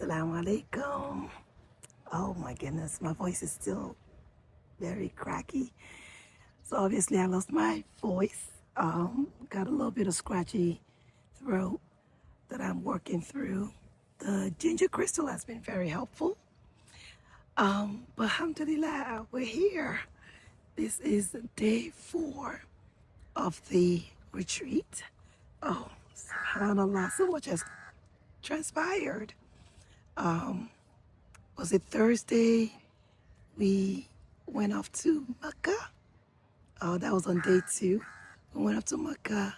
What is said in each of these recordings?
Assalamu alaikum. Oh my goodness, my voice is still very cracky. So obviously I lost my voice. Got a little bit of scratchy throat that I'm working through. The ginger crystal has been very helpful. But alhamdulillah, we're here. This is day 4 of the retreat. Oh, subhanAllah, so much has transpired. Was it Thursday? We went off to Makkah. Oh, that was on day 2. We went up to Makkah.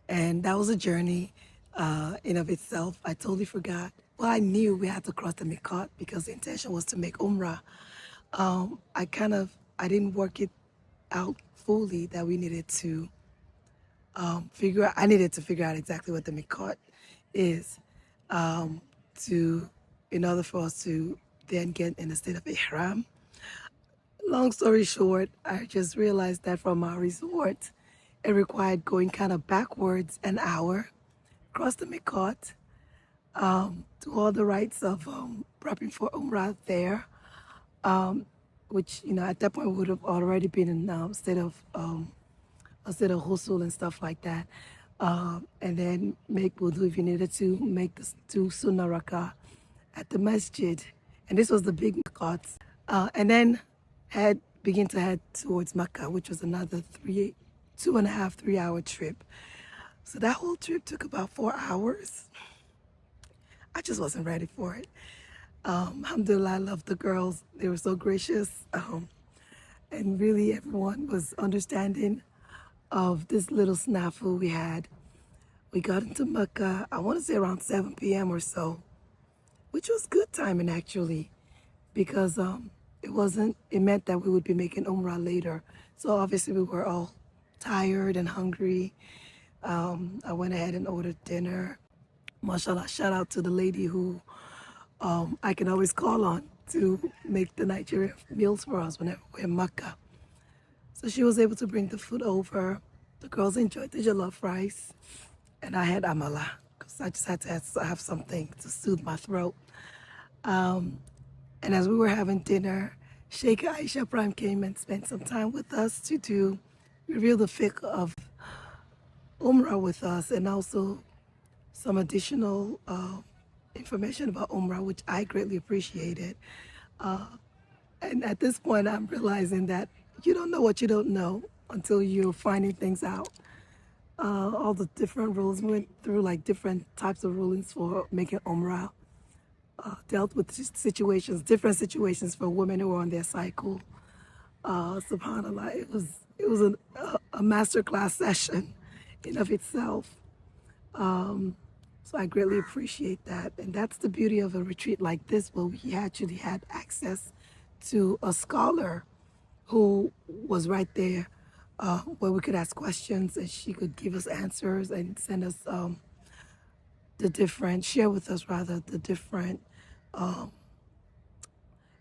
And that was a journey in of itself. I totally forgot. Well, I knew we had to cross the Miqat because the intention was to make Umrah. I didn't work it out fully that we needed to I needed to figure out exactly what the Miqat is in order for us to then get in a state of Ihram. Long story short, I just realized that from our resort, it required going kind of backwards an hour, cross the Miqat, do all the rites of prepping for Umrah there, which, at that point we would have already been in a state of husul and stuff like that. And then make wudu if you needed to, make the 2 sunnah rakah at the masjid. And this was the big Miqat. And then begin to head towards Makkah, which was another 2.5, 3-hour trip. So that whole trip took about 4 hours. I just wasn't ready for it. Alhamdulillah, I loved the girls. They were so gracious. And really everyone was understanding of this little snafu we had. We got into Makkah, I want to say around 7 p.m. or so, which was good timing actually, because it meant that we would be making Umrah later. So obviously we were all tired and hungry. I went ahead and ordered dinner. Mashallah, shout out to the lady who I can always call on to make the Nigerian meals for us whenever we're in Makkah. So she was able to bring the food over. The girls enjoyed the jollof rice, and I had amala because I just had to have something to soothe my throat. And as we were having dinner, Shaykha Ieasha Prime came and spent some time with us to reveal the fiqh of Umrah with us, and also some additional information about Umrah, which I greatly appreciated. And at this point, I'm realizing that you don't know what you don't know until you're finding things out. All the different rules, we went through like different types of rulings for making Umrah, dealt with different situations for women who are on their cycle. SubhanAllah, it was a masterclass session in of itself. So I greatly appreciate that. And that's the beauty of a retreat like this, where we actually had access to a scholar who was right there, where we could ask questions and she could give us answers and send us share with us the different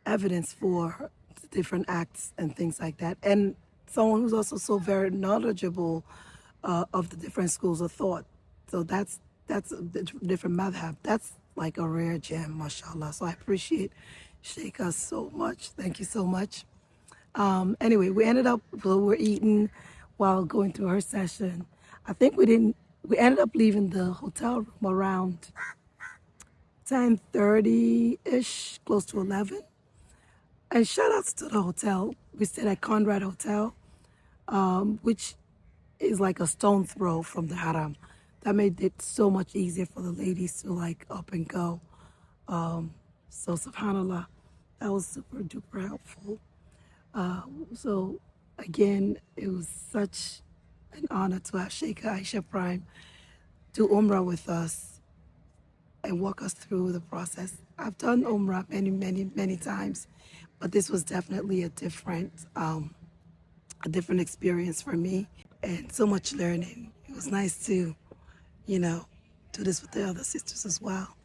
evidence for the different acts and things like that. And someone who's also so very knowledgeable of the different schools of thought. So that's the different madhab. That's like a rare gem, mashallah. So I appreciate Shaykha so much. Thank you so much. Anyway, we were eating while going through her session. I think we ended up leaving the hotel room around 10:30-ish, close to 11. And shout outs to the hotel. We stayed at Conrad Hotel, which is like a stone throw from the Haram. That made it so much easier for the ladies to like up and go. So subhanAllah, that was super duper helpful. So again, it was such an honor to have Shaykha Ieasha Prime do Umrah with us and walk us through the process. I've done Umrah many, many, many times, but this was definitely a different experience for me, and so much learning. It was nice to, do this with the other sisters as well.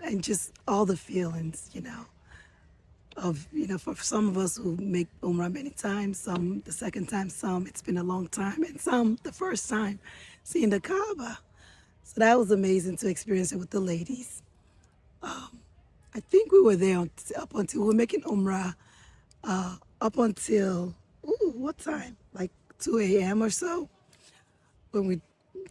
And just all the feelings, for some of us who make Umrah many times, some the second time, some it's been a long time, and some the first time seeing the Kaaba. So that was amazing to experience it with the ladies. I think we were there up until we were making Umrah up until what time? Like 2 a.m. or so when we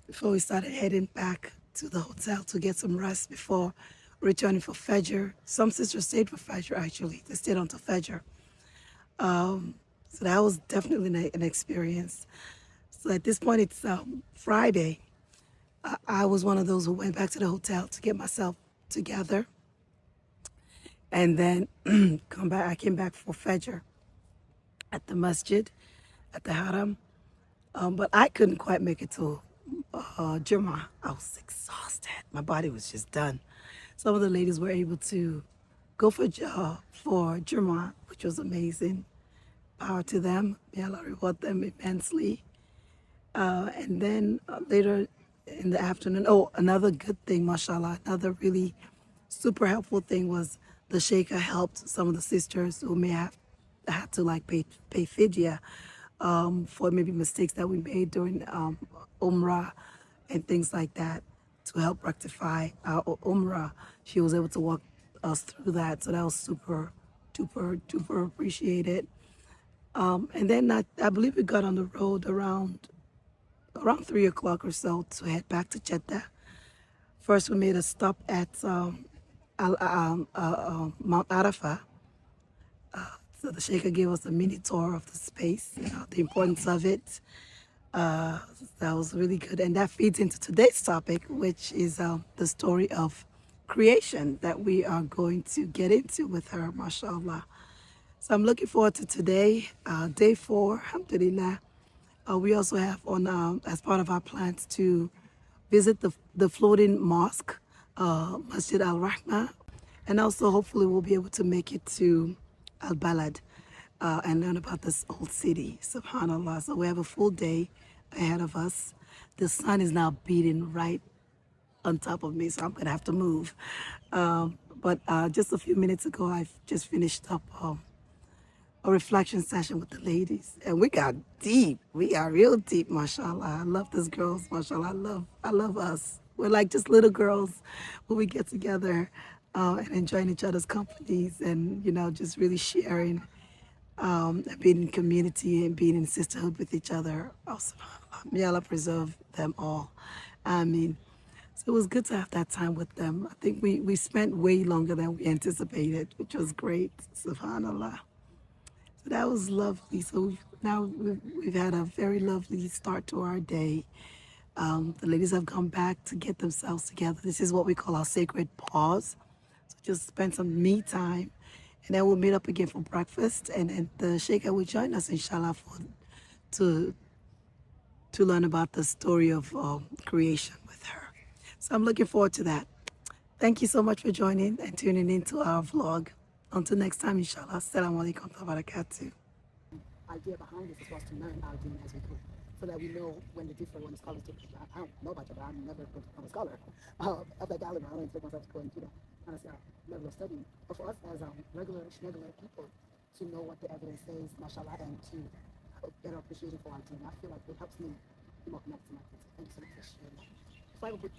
before we started heading back to the hotel to get some rest before returning for Fajr. Some sisters stayed for Fajr actually. They stayed until Fajr. So that was definitely an experience. So at this point, it's Friday. I was one of those who went back to the hotel to get myself together, and then come back. I came back for Fajr at the masjid, at the haram, but I couldn't quite make it to Jummah. I was exhausted. My body was just done. Some of the ladies were able to go for Jummah, which was amazing. Power to them. May Allah reward them immensely. And then later in the afternoon, oh, another good thing, mashallah, another really super helpful thing was the Shaykha helped some of the sisters who may have had to like pay fidya for maybe mistakes that we made during Umrah and things like that to help rectify our Umrah. She was able to walk us through that. So that was super, duper appreciated. And then I believe we got on the road around 3 o'clock or so to head back to Jeddah. First, we made a stop at Mount Arafat. So the Shaykha gave us a mini tour of the space, the importance of it. That was really good. And that feeds into today's topic, which is the story of creation that we are going to get into with her, mashallah. So I'm looking forward to today, day 4, alhamdulillah. We also have on as part of our plans to visit the floating mosque, Masjid al-Rahma, and also hopefully we'll be able to make it to Al-Balad and learn about this old city, subhanallah. So we have a full day ahead of us. The sun is now beating right on top of me, so I'm gonna have to move. But just a few minutes ago, I've just finished up a reflection session with the ladies, and we got deep. We got real deep, mashallah. I love these girls, mashallah. I love us. We're like just little girls when we get together and enjoying each other's companies, and just really sharing and being in community and being in sisterhood with each other. Oh, subhanallah. May Allah preserve them all. I mean, so it was good to have that time with them. I think we spent way longer than we anticipated, which was great, subhanallah. So that was lovely. So we've had a very lovely start to our day. The ladies have come back to get themselves together. This is what we call our sacred pause. So just spend some me time, and then we'll meet up again for breakfast. And then the Shaykha will join us, inshallah, to learn about the story of creation with her. So I'm looking forward to that. Thank you so much for joining and tuning into our vlog. Until next time, inshallah. Assalamu alaikum wa barakatuh. Idea behind this was to learn our deen as we go, so that we know when when the scholars do. I don't know about you, but I'm never going to become a scholar of that caliber. I don't expect myself to go into kind of level of studying. But for us as regular people, to know what the evidence says, mashallah, and to have a better appreciation for our deen, I feel like it helps me be more connected to my kids. Thank you so much for sharing that. If I would put